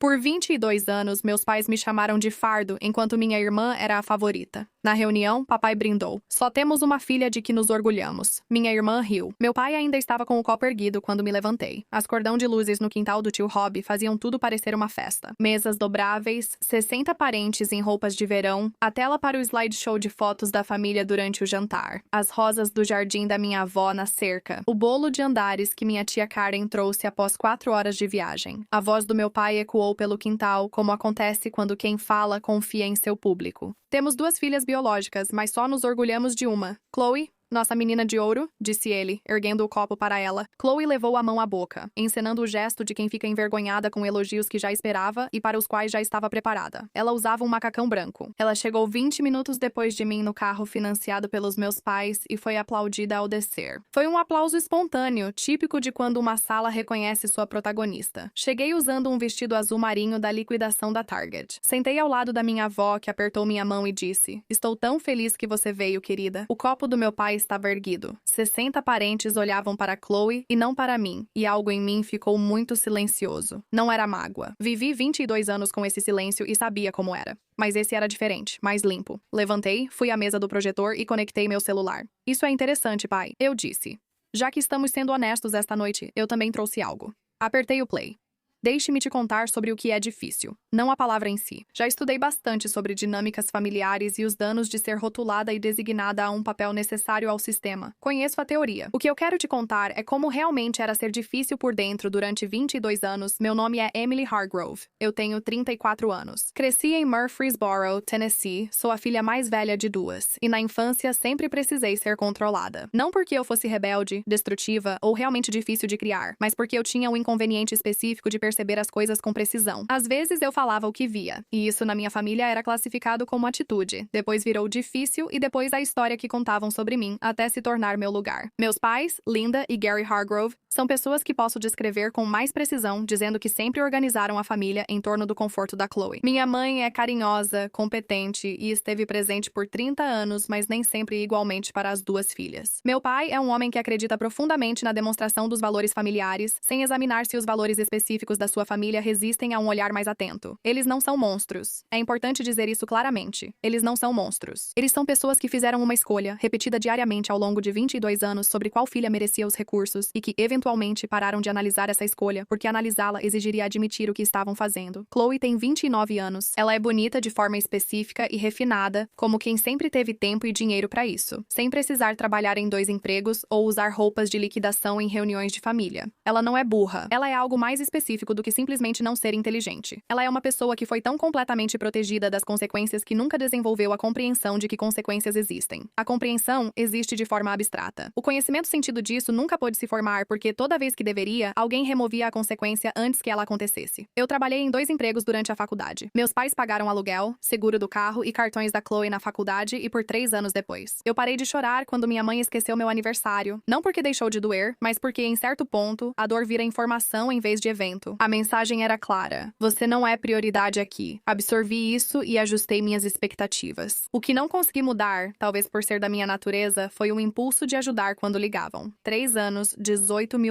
Por 22 anos, meus pais me chamaram de fardo, enquanto minha irmã era a favorita. Na reunião, papai brindou. Só temos uma filha de que nos orgulhamos. Minha irmã riu. Meu pai ainda estava com o copo erguido quando me levantei. As cordão de luzes no quintal do tio Rob faziam tudo parecer uma festa. Mesas dobráveis, 60 parentes em roupas de verão, a tela para o slideshow de fotos da família durante o jantar, as rosas do jardim da minha avó na cerca, o bolo de andares que minha tia Karen trouxe após 4 horas de viagem. A voz do meu pai ecoou pelo quintal, como acontece quando quem fala confia em seu público. Temos 2 filhas biológicas, mas só nos orgulhamos de uma. Chloe, nossa menina de ouro, disse ele, erguendo o copo para ela. Chloe levou a mão à boca, encenando o gesto de quem fica envergonhada com elogios que já esperava e para os quais já estava preparada. Ela usava um macacão branco. Ela chegou 20 minutos depois de mim no carro financiado pelos meus pais e foi aplaudida ao descer. Foi um aplauso espontâneo, típico de quando uma sala reconhece sua protagonista. Cheguei usando um vestido azul marinho da liquidação da Target. Sentei ao lado da minha avó, que apertou minha mão e disse: "Estou tão feliz que você veio, querida." O copo do meu pai estava erguido. 60 parentes olhavam para Chloe e não para mim, e algo em mim ficou muito silencioso. Não era mágoa. Vivi 22 anos com esse silêncio e sabia como era. Mas esse era diferente, mais limpo. Levantei, fui à mesa do projetor e conectei meu celular. "Isso é interessante, pai", eu disse. "Já que estamos sendo honestos esta noite, eu também trouxe algo." Apertei o play. Deixe-me te contar sobre o que é difícil, não a palavra em si. Já estudei bastante sobre dinâmicas familiares e os danos de ser rotulada e designada a um papel necessário ao sistema. Conheço a teoria. O que eu quero te contar é como realmente era ser difícil por dentro durante 22 anos. Meu nome é Emily Hargrove. Eu tenho 34 anos. Cresci em Murfreesboro, Tennessee. Sou a filha mais velha de 2. E na infância sempre precisei ser controlada. Não porque eu fosse rebelde, destrutiva ou realmente difícil de criar, mas porque eu tinha um inconveniente específico de perceber as coisas com precisão. Às vezes eu falava o que via, e isso na minha família era classificado como atitude. Depois virou difícil e depois a história que contavam sobre mim, até se tornar meu lugar. Meus pais, Linda e Gary Hargrove, são pessoas que posso descrever com mais precisão, dizendo que sempre organizaram a família em torno do conforto da Chloe. Minha mãe é carinhosa, competente e esteve presente por 30 anos, mas nem sempre igualmente para as 2 filhas. Meu pai é um homem que acredita profundamente na demonstração dos valores familiares, sem examinar se os valores específicos da sua família resistem a um olhar mais atento. Eles não são monstros. É importante dizer isso claramente. Eles não são monstros. Eles são pessoas que fizeram uma escolha, repetida diariamente ao longo de 22 anos, sobre qual filha merecia os recursos e que, eventualmente, pararam de analisar essa escolha, porque analisá-la exigiria admitir o que estavam fazendo. Chloe tem 29 anos. Ela é bonita de forma específica e refinada, como quem sempre teve tempo e dinheiro para isso, sem precisar trabalhar em 2 empregos ou usar roupas de liquidação em reuniões de família. Ela não é burra. Ela é algo mais específico do que simplesmente não ser inteligente. Ela é uma pessoa que foi tão completamente protegida das consequências que nunca desenvolveu a compreensão de que consequências existem. A compreensão existe de forma abstrata. O conhecimento sentido disso nunca pôde se formar porque toda vez que deveria, alguém removia a consequência antes que ela acontecesse. Eu trabalhei em 2 empregos durante a faculdade. Meus pais pagaram aluguel, seguro do carro e cartões da Chloe na faculdade e por 3 anos depois. Eu parei de chorar quando minha mãe esqueceu meu aniversário. Não porque deixou de doer, mas porque, em certo ponto, a dor vira informação em vez de evento. A mensagem era clara: você não é prioridade aqui. Absorvi isso e ajustei minhas expectativas. O que não consegui mudar, talvez por ser da minha natureza, foi um impulso de ajudar quando ligavam. 3 anos, $18 mil.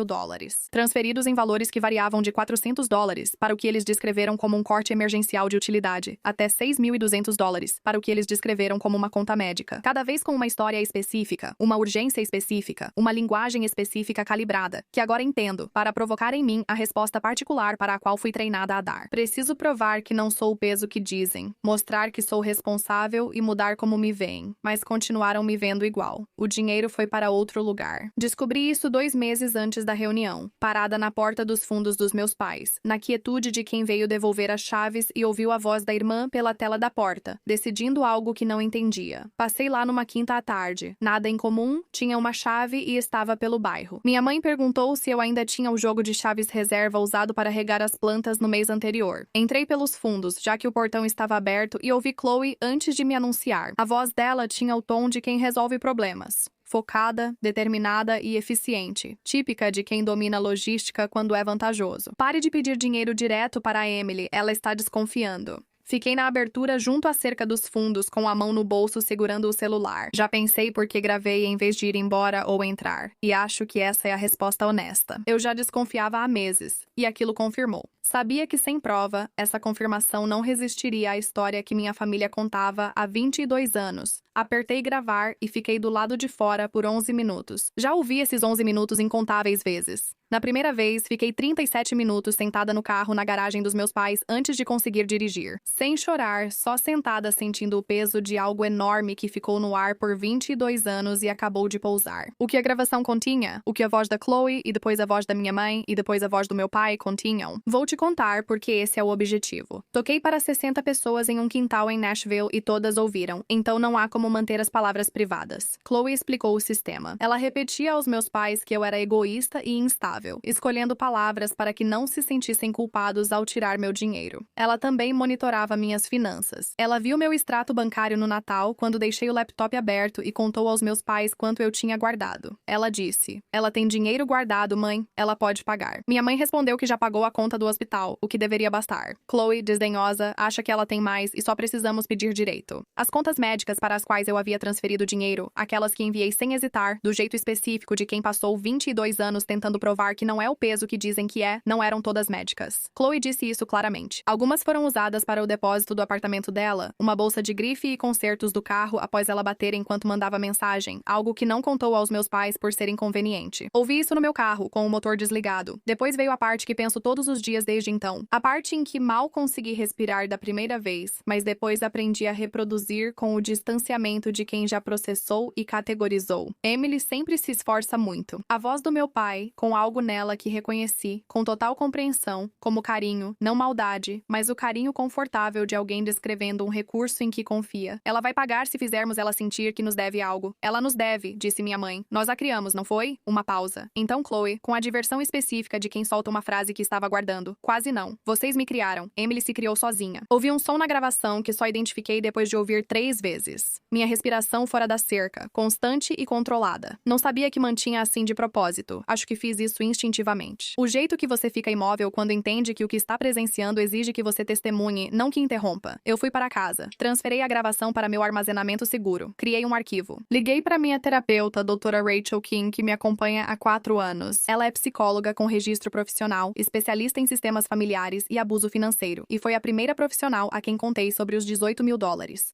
Transferidos em valores que variavam de $400 para o que eles descreveram como um corte emergencial de utilidade, até $6.200 para o que eles descreveram como uma conta médica. Cada vez com uma história específica, uma urgência específica, uma linguagem específica calibrada, que agora entendo, para provocar em mim a resposta particular para a qual fui treinada a dar. Preciso provar que não sou o peso que dizem, mostrar que sou responsável e mudar como me veem, mas continuaram me vendo igual. O dinheiro foi para outro lugar. Descobri isso 2 meses antes da reunião, parada na porta dos fundos dos meus pais, na quietude de quem veio devolver as chaves e ouviu a voz da irmã pela tela da porta, decidindo algo que não entendia. Passei lá numa quinta à tarde. Nada em comum, tinha uma chave e estava pelo bairro. Minha mãe perguntou se eu ainda tinha o jogo de chaves reserva usado para regar as plantas no mês anterior. Entrei pelos fundos, já que o portão estava aberto, e ouvi Chloe antes de me anunciar. A voz dela tinha o tom de quem resolve problemas. Focada, determinada e eficiente, típica de quem domina logística quando é vantajoso. Pare de pedir dinheiro direto para a Emily, ela está desconfiando. Fiquei na abertura junto à cerca dos fundos, com a mão no bolso segurando o celular. Já pensei por que gravei em vez de ir embora ou entrar. E acho que essa é a resposta honesta. Eu já desconfiava há meses, e aquilo confirmou. Sabia que sem prova, essa confirmação não resistiria à história que minha família contava há 22 anos. Apertei gravar e fiquei do lado de fora por 11 minutos. Já ouvi esses 11 minutos incontáveis vezes. Na primeira vez, fiquei 37 minutos sentada no carro na garagem dos meus pais antes de conseguir dirigir. Sem chorar, só sentada sentindo o peso de algo enorme que ficou no ar por 22 anos e acabou de pousar. O que a gravação continha, o que a voz da Chloe e depois a voz da minha mãe e depois a voz do meu pai continham. Vou te contar porque esse é o objetivo. Toquei para 60 pessoas em um quintal em Nashville e todas ouviram, então não há como manter as palavras privadas. Chloe explicou o sistema. Ela repetia aos meus pais que eu era egoísta e instável, escolhendo palavras para que não se sentissem culpados ao tirar meu dinheiro. Ela também monitorava minhas finanças. Ela viu meu extrato bancário no Natal quando deixei o laptop aberto e contou aos meus pais quanto eu tinha guardado. Ela disse: "Ela tem dinheiro guardado, mãe. Ela pode pagar." Minha mãe respondeu que já pagou a conta do hospital, o que deveria bastar. Chloe, desdenhosa, acha que ela tem mais e só precisamos pedir direito. As contas médicas para as quais eu havia transferido dinheiro, aquelas que enviei sem hesitar, do jeito específico de quem passou 22 anos tentando provar que não é o peso que dizem que é, não eram todas médicas. Chloe disse isso claramente. Algumas foram usadas para o depósito do apartamento dela, uma bolsa de grife e consertos do carro após ela bater enquanto mandava mensagem, algo que não contou aos meus pais por ser inconveniente. Ouvi isso no meu carro, com o motor desligado. Depois veio a parte que penso todos os dias desde então. A parte em que mal consegui respirar da primeira vez, mas depois aprendi a reproduzir com o distanciamento de quem já processou e categorizou. Emily sempre se esforça muito. A voz do meu pai, com algo nela que reconheci, com total compreensão, como carinho, não maldade, mas o carinho confortável de alguém descrevendo um recurso em que confia. Ela vai pagar se fizermos ela sentir que nos deve algo. Ela nos deve, disse minha mãe. Nós a criamos, não foi? Uma pausa. Então Chloe, com a diversão específica de quem solta uma frase que estava guardando. Quase não. Vocês me criaram. Emily se criou sozinha. Ouvi um som na gravação que só identifiquei depois de ouvir 3 vezes. Minha respiração fora da cerca, constante e controlada. Não sabia que mantinha assim de propósito. Acho que fiz isso instintivamente. O jeito que você fica imóvel quando entende que o que está presenciando exige que você testemunhe, não que interrompa. Eu fui para casa. Transferei a gravação para meu armazenamento seguro. Criei um arquivo. Liguei para minha terapeuta, doutora Rachel King, que me acompanha há 4 anos. Ela é psicóloga com registro profissional, especialista em sistemas familiares e abuso financeiro, e foi a primeira profissional a quem contei sobre os $18 mil.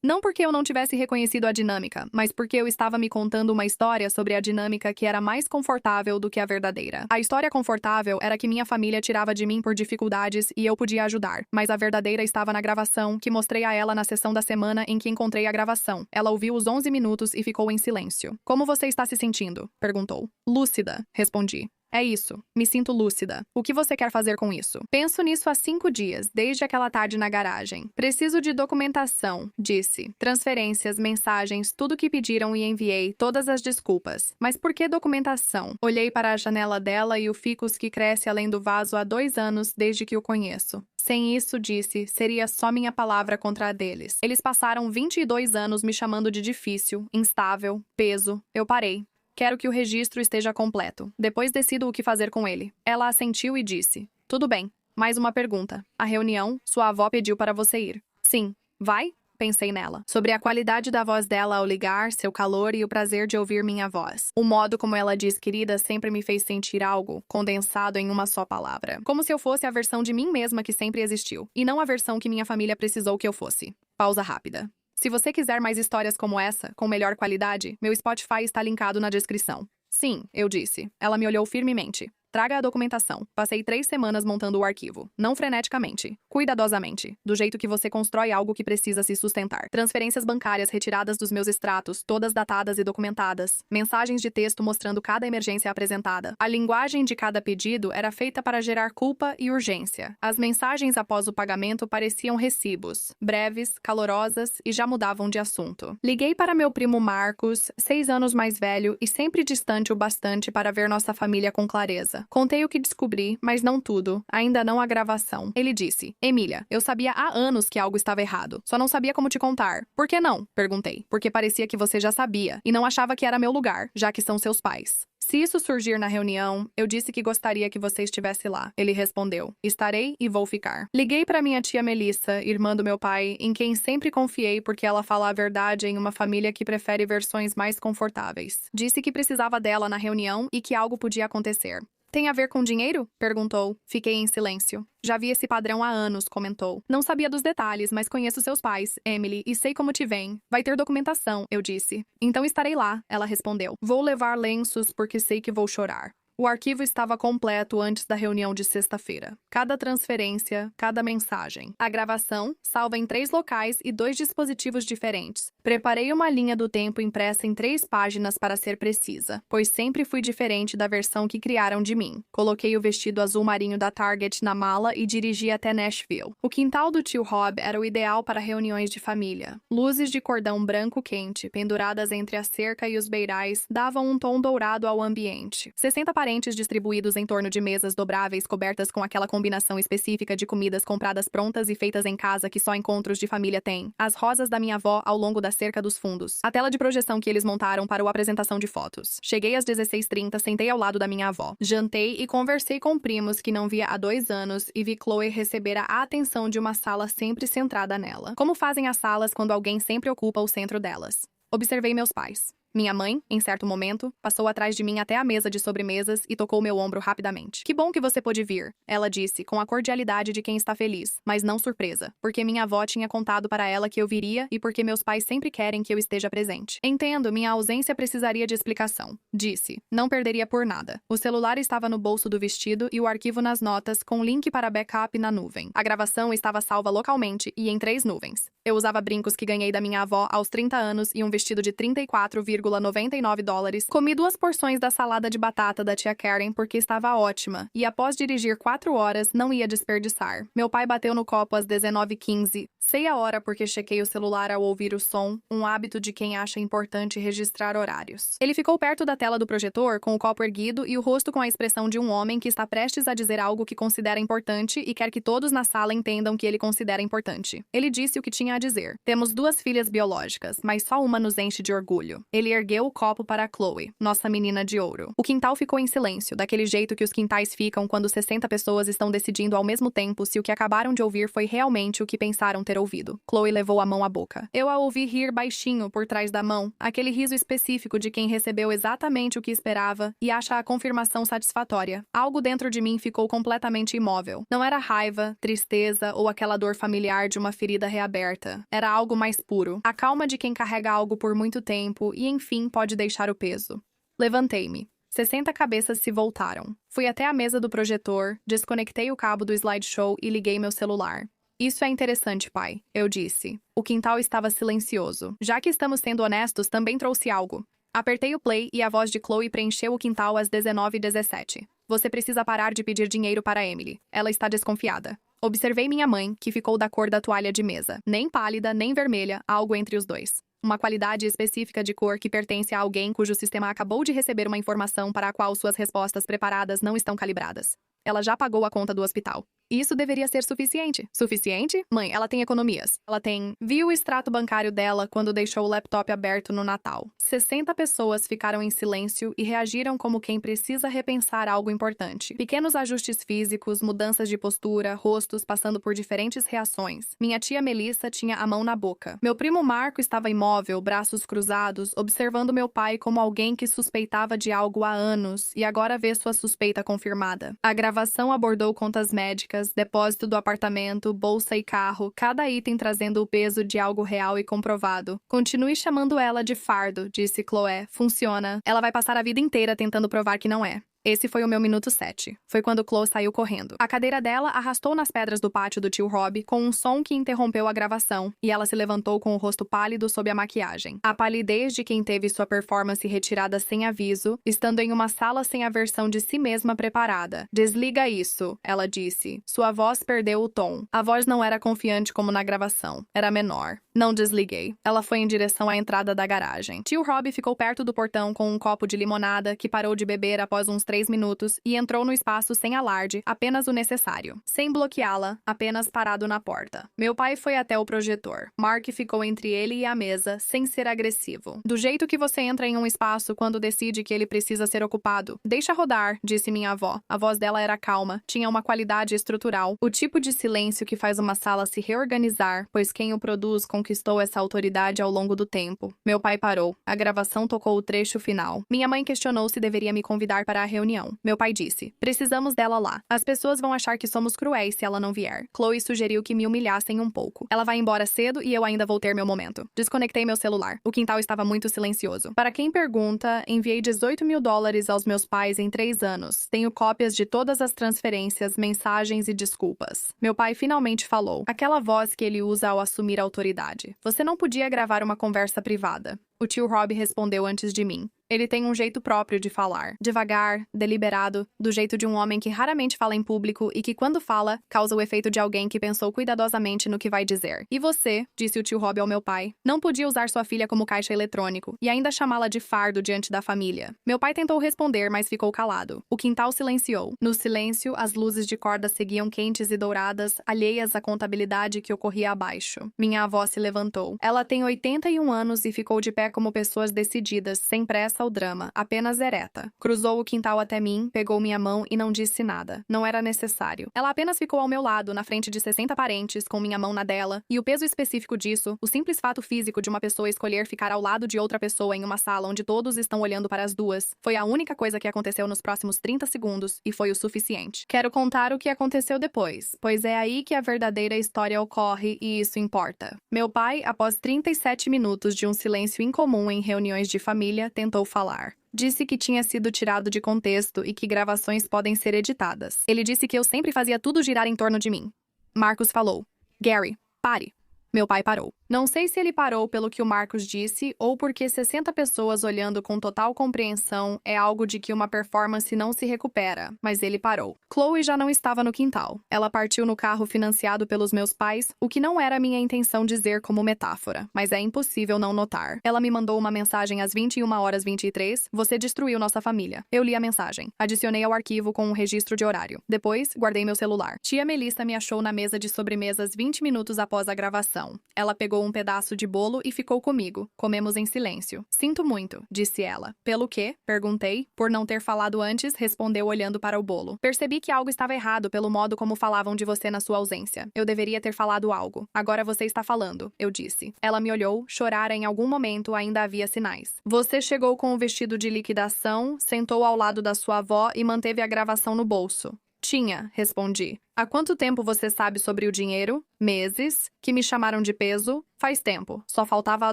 Não porque eu não tivesse reconhecido a dinâmica, mas porque eu estava me contando uma história sobre a dinâmica que era mais confortável do que a verdadeira. A história confortável era que minha família tirava de mim por dificuldades e eu podia ajudar, mas a verdadeira estava na gravação, que mostrei a ela na sessão da semana em que encontrei a gravação. Ela ouviu os 11 minutos e ficou em silêncio. "Como você está se sentindo?" perguntou. "Lúcida", respondi. "É isso. Me sinto lúcida. O que você quer fazer com isso?" "Penso nisso há 5 dias, desde aquela tarde na garagem. Preciso de documentação", disse. "Transferências, mensagens, tudo que pediram e enviei, todas as desculpas. Mas por que documentação?" Olhei para a janela dela e o ficus que cresce além do vaso há 2 anos desde que o conheço. "Sem isso", disse, "seria só minha palavra contra a deles. Eles passaram 22 anos me chamando de difícil, instável, peso. Eu parei. Quero que o registro esteja completo. Depois decido o que fazer com ele." Ela assentiu e disse: "Tudo bem. Mais uma pergunta. A reunião, sua avó pediu para você ir." "Sim. Vai?" Pensei nela. Sobre a qualidade da voz dela ao ligar, seu calor e o prazer de ouvir minha voz. O modo como ela diz querida sempre me fez sentir algo, condensado em uma só palavra. Como se eu fosse a versão de mim mesma que sempre existiu, e não a versão que minha família precisou que eu fosse. Pausa rápida. Se você quiser mais histórias como essa, com melhor qualidade, meu Spotify está linkado na descrição. "Sim", eu disse. Ela me olhou firmemente. "Traga a documentação." Passei 3 semanas montando o arquivo. Não freneticamente. Cuidadosamente. Do jeito que você constrói algo que precisa se sustentar. Transferências bancárias retiradas dos meus extratos, todas datadas e documentadas. Mensagens de texto mostrando cada emergência apresentada. A linguagem de cada pedido era feita para gerar culpa e urgência. As mensagens após o pagamento pareciam recibos. Breves, calorosas e já mudavam de assunto. Liguei para meu primo Marcos, 6 anos mais velho e sempre distante o bastante para ver nossa família com clareza. Contei o que descobri, mas não tudo. Ainda não a gravação. Ele disse: "Emília, eu sabia há anos que algo estava errado. Só não sabia como te contar." "Por que não?" perguntei. "Porque parecia que você já sabia, e não achava que era meu lugar, já que são seus pais." "Se isso surgir na reunião, eu disse que gostaria que você estivesse lá." Ele respondeu: "Estarei e vou ficar." Liguei para minha tia Melissa, irmã do meu pai, em quem sempre confiei porque ela fala a verdade em uma família que prefere versões mais confortáveis. Disse que precisava dela na reunião e que algo podia acontecer. Tem a ver com dinheiro? Perguntou. Fiquei em silêncio. Já vi esse padrão há anos, comentou. Não sabia dos detalhes, mas conheço seus pais, Emily, e sei como te vem. Vai ter documentação, eu disse. Então estarei lá, ela respondeu. Vou levar lenços porque sei que vou chorar. O arquivo estava completo antes da reunião de sexta-feira. Cada transferência, cada mensagem. A gravação, salva em 3 locais e 2 dispositivos diferentes. Preparei uma linha do tempo impressa em 3 páginas para ser precisa, pois sempre fui diferente da versão que criaram de mim. Coloquei o vestido azul marinho da Target na mala e dirigi até Nashville. O quintal do tio Rob era o ideal para reuniões de família. Luzes de cordão branco quente, penduradas entre a cerca e os beirais, davam um tom dourado ao ambiente. 60 parentes distribuídos em torno de mesas dobráveis cobertas com aquela combinação específica de comidas compradas prontas e feitas em casa que só encontros de família têm. As rosas da minha avó ao longo da cerca dos fundos. A tela de projeção que eles montaram para a apresentação de fotos. Cheguei às 16h30, sentei ao lado da minha avó. Jantei e conversei com primos que não via há 2 anos e vi Chloe receber a atenção de uma sala sempre centrada nela. Como fazem as salas quando alguém sempre ocupa o centro delas? Observei meus pais. Minha mãe, em certo momento, passou atrás de mim até a mesa de sobremesas e tocou meu ombro rapidamente. Que bom que você pôde vir, ela disse, com a cordialidade de quem está feliz, mas não surpresa, porque minha avó tinha contado para ela que eu viria e porque meus pais sempre querem que eu esteja presente. Entendo, minha ausência precisaria de explicação, disse. Não perderia por nada. O celular estava no bolso do vestido e o arquivo nas notas, com link para backup na nuvem. A gravação estava salva localmente e em 3 nuvens. Eu usava brincos que ganhei da minha avó aos 30 anos e um vestido de $34,99. Comi 2 porções da salada de batata da tia Karen porque estava ótima, e após dirigir 4 horas, não ia desperdiçar. Meu pai bateu no copo às 19h15. Sei a hora porque chequei o celular ao ouvir o som, um hábito de quem acha importante registrar horários. Ele ficou perto da tela do projetor, com o copo erguido e o rosto com a expressão de um homem que está prestes a dizer algo que considera importante e quer que todos na sala entendam que ele considera importante. Ele disse o que tinha a dizer. Temos 2 filhas biológicas, mas só uma nos enche de orgulho. Ele ergueu o copo para Chloe, nossa menina de ouro. O quintal ficou em silêncio, daquele jeito que os quintais ficam quando 60 pessoas estão decidindo ao mesmo tempo se o que acabaram de ouvir foi realmente o que pensaram ter ouvido. Chloe levou a mão à boca. Eu a ouvi rir baixinho por trás da mão, aquele riso específico de quem recebeu exatamente o que esperava e acha a confirmação satisfatória. Algo dentro de mim ficou completamente imóvel. Não era raiva, tristeza ou aquela dor familiar de uma ferida reaberta. Era algo mais puro. A calma de quem carrega algo por muito tempo e, enfim, pode deixar o peso. Levantei-me. 60 cabeças se voltaram. Fui até a mesa do projetor, desconectei o cabo do slideshow e liguei meu celular. Isso é interessante, pai, eu disse. O quintal estava silencioso. Já que estamos sendo honestos, também trouxe algo. Apertei o play e a voz de Chloe preencheu o quintal às 19h17. Você precisa parar de pedir dinheiro para Emily. Ela está desconfiada. Observei minha mãe, que ficou da cor da toalha de mesa. Nem pálida, nem vermelha, algo entre os dois. Uma qualidade específica de cor que pertence a alguém cujo sistema acabou de receber uma informação para a qual suas respostas preparadas não estão calibradas. Ela já pagou a conta do hospital. Isso deveria ser suficiente. Suficiente? Mãe, ela tem economias. Ela tem... Vi o extrato bancário dela quando deixou o laptop aberto no Natal. 60 pessoas ficaram em silêncio e reagiram como quem precisa repensar algo importante. Pequenos ajustes físicos, mudanças de postura, rostos passando por diferentes reações. Minha tia Melissa tinha a mão na boca. Meu primo Marco estava imóvel, braços cruzados, observando meu pai como alguém que suspeitava de algo há anos e agora vê sua suspeita confirmada. A gravação abordou contas médicas, depósito do apartamento, bolsa e carro, cada item trazendo o peso de algo real e comprovado. Continue chamando ela de fardo, disse Chloe. Funciona. Ela vai passar a vida inteira tentando provar que não é. Esse foi o meu minuto 7. Foi quando Chloe saiu correndo. A cadeira dela arrastou nas pedras do pátio do tio Rob com um som que interrompeu a gravação, e ela se levantou com o rosto pálido sob a maquiagem. A palidez de quem teve sua performance retirada sem aviso, estando em uma sala sem a versão de si mesma preparada. Desliga isso, ela disse. Sua voz perdeu o tom. A voz não era confiante como na gravação. Era menor. Não desliguei. Ela foi em direção à entrada da garagem. Tio Rob ficou perto do portão com um copo de limonada que parou de beber após uns 3 minutos e entrou no espaço sem alarde, apenas o necessário. Sem bloqueá-la, apenas parado na porta. Meu pai foi até o projetor. Mark ficou entre ele e a mesa, sem ser agressivo. Do jeito que você entra em um espaço quando decide que ele precisa ser ocupado. Deixa rodar, disse minha avó. A voz dela era calma, tinha uma qualidade estrutural, o tipo de silêncio que faz uma sala se reorganizar, pois quem o produz com conquistou essa autoridade ao longo do tempo. Meu pai parou. A gravação tocou o trecho final. Minha mãe questionou se deveria me convidar para a reunião. Meu pai disse: precisamos dela lá. As pessoas vão achar que somos cruéis se ela não vier. Chloe sugeriu que me humilhassem um pouco. Ela vai embora cedo e eu ainda vou ter meu momento. Desconectei meu celular. O quintal estava muito silencioso. Para quem pergunta, enviei $18.000 aos meus pais em 3 anos. Tenho cópias de todas as transferências, mensagens e desculpas. Meu pai finalmente falou. Aquela voz que ele usa ao assumir a autoridade. Você não podia gravar uma conversa privada. O tio Rob respondeu antes de mim. Ele tem um jeito próprio de falar. Devagar, deliberado, do jeito de um homem que raramente fala em público e que, quando fala, causa o efeito de alguém que pensou cuidadosamente no que vai dizer. E você, disse o tio Rob ao meu pai, não podia usar sua filha como caixa eletrônico e ainda chamá-la de fardo diante da família. Meu pai tentou responder, mas ficou calado. O quintal silenciou. No silêncio, as luzes de corda seguiam quentes e douradas, alheias à contabilidade que ocorria abaixo. Minha avó se levantou. Ela tem 81 anos e ficou de pé como pessoas decididas, sem pressa ao drama, apenas ereta. Cruzou o quintal até mim, pegou minha mão e não disse nada. Não era necessário. Ela apenas ficou ao meu lado, na frente de 60 parentes, com minha mão na dela, e o peso específico disso, o simples fato físico de uma pessoa escolher ficar ao lado de outra pessoa em uma sala onde todos estão olhando para as duas, foi a única coisa que aconteceu nos próximos 30 segundos, e foi o suficiente. Quero contar o que aconteceu depois, pois é aí que a verdadeira história ocorre e isso importa. Meu pai, após 37 minutos de um silêncio incomum em reuniões de família, tentou falar. Disse que tinha sido tirado de contexto e que gravações podem ser editadas. Ele disse que eu sempre fazia tudo girar em torno de mim. Marcus falou: Gary, pare. Meu pai parou. Não sei se ele parou pelo que o Marcus disse ou porque 60 pessoas olhando com total compreensão é algo de que uma performance não se recupera, mas ele parou. Chloe já não estava no quintal. Ela partiu no carro financiado pelos meus pais, o que não era minha intenção dizer como metáfora, mas é impossível não notar. Ela me mandou uma mensagem às 21h23, você destruiu nossa família. Eu li a mensagem. Adicionei ao arquivo com um registro de horário. Depois, guardei meu celular. Tia Melissa me achou na mesa de sobremesas 20 minutos após a gravação. Ela pegou um pedaço de bolo e ficou comigo. Comemos em silêncio. Sinto muito, disse ela. Pelo quê? Perguntei. Por não ter falado antes, respondeu olhando para o bolo. Percebi que algo estava errado pelo modo como falavam de você na sua ausência. Eu deveria ter falado algo. Agora você está falando, eu disse. Ela me olhou. Chorara em algum momento, ainda havia sinais. Você chegou com o vestido de liquidação, sentou ao lado da sua avó e manteve a gravação no bolso. Tinha, respondi. Há quanto tempo você sabe sobre o dinheiro? Meses. Que me chamaram de peso? Faz tempo. Só faltava a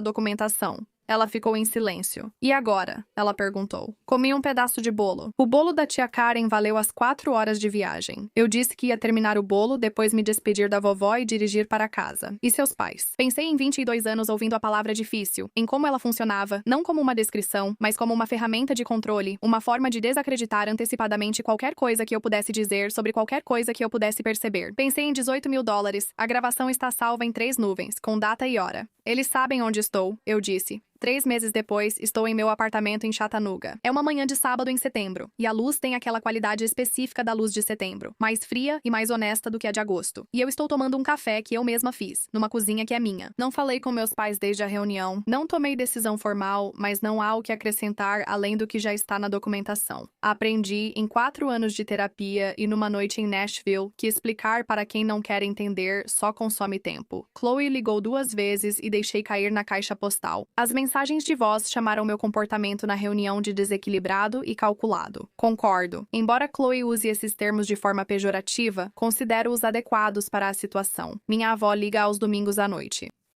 documentação. Ela ficou em silêncio. E agora? Ela perguntou. Comi um pedaço de bolo. O bolo da tia Karen valeu as 4 horas de viagem. Eu disse que ia terminar o bolo, depois me despedir da vovó e dirigir para casa. E seus pais? Pensei em 22 anos ouvindo a palavra difícil, em como ela funcionava, não como uma descrição, mas como uma ferramenta de controle, uma forma de desacreditar antecipadamente qualquer coisa que eu pudesse dizer sobre qualquer coisa que eu pudesse perceber. Pensei em $18.000. A gravação está salva em 3 nuvens, com data e hora. Eles sabem onde estou, eu disse. 3 meses depois, estou em meu apartamento em Chattanooga. É uma manhã de sábado em setembro, e a luz tem aquela qualidade específica da luz de setembro, mais fria e mais honesta do que a de agosto. E eu estou tomando um café que eu mesma fiz, numa cozinha que é minha. Não falei com meus pais desde a reunião, não tomei decisão formal, mas não há o que acrescentar além do que já está na documentação. Aprendi, em 4 anos de terapia e numa noite em Nashville, que explicar para quem não quer entender só consome tempo. Chloe ligou 2 vezes e deixei cair na caixa postal. As mensagens de voz chamaram meu comportamento na reunião de desequilibrado e calculado. Concordo. Embora Chloe use esses termos de forma pejorativa, considero-os adequados para a situação. Minha avó liga aos domingos à noite.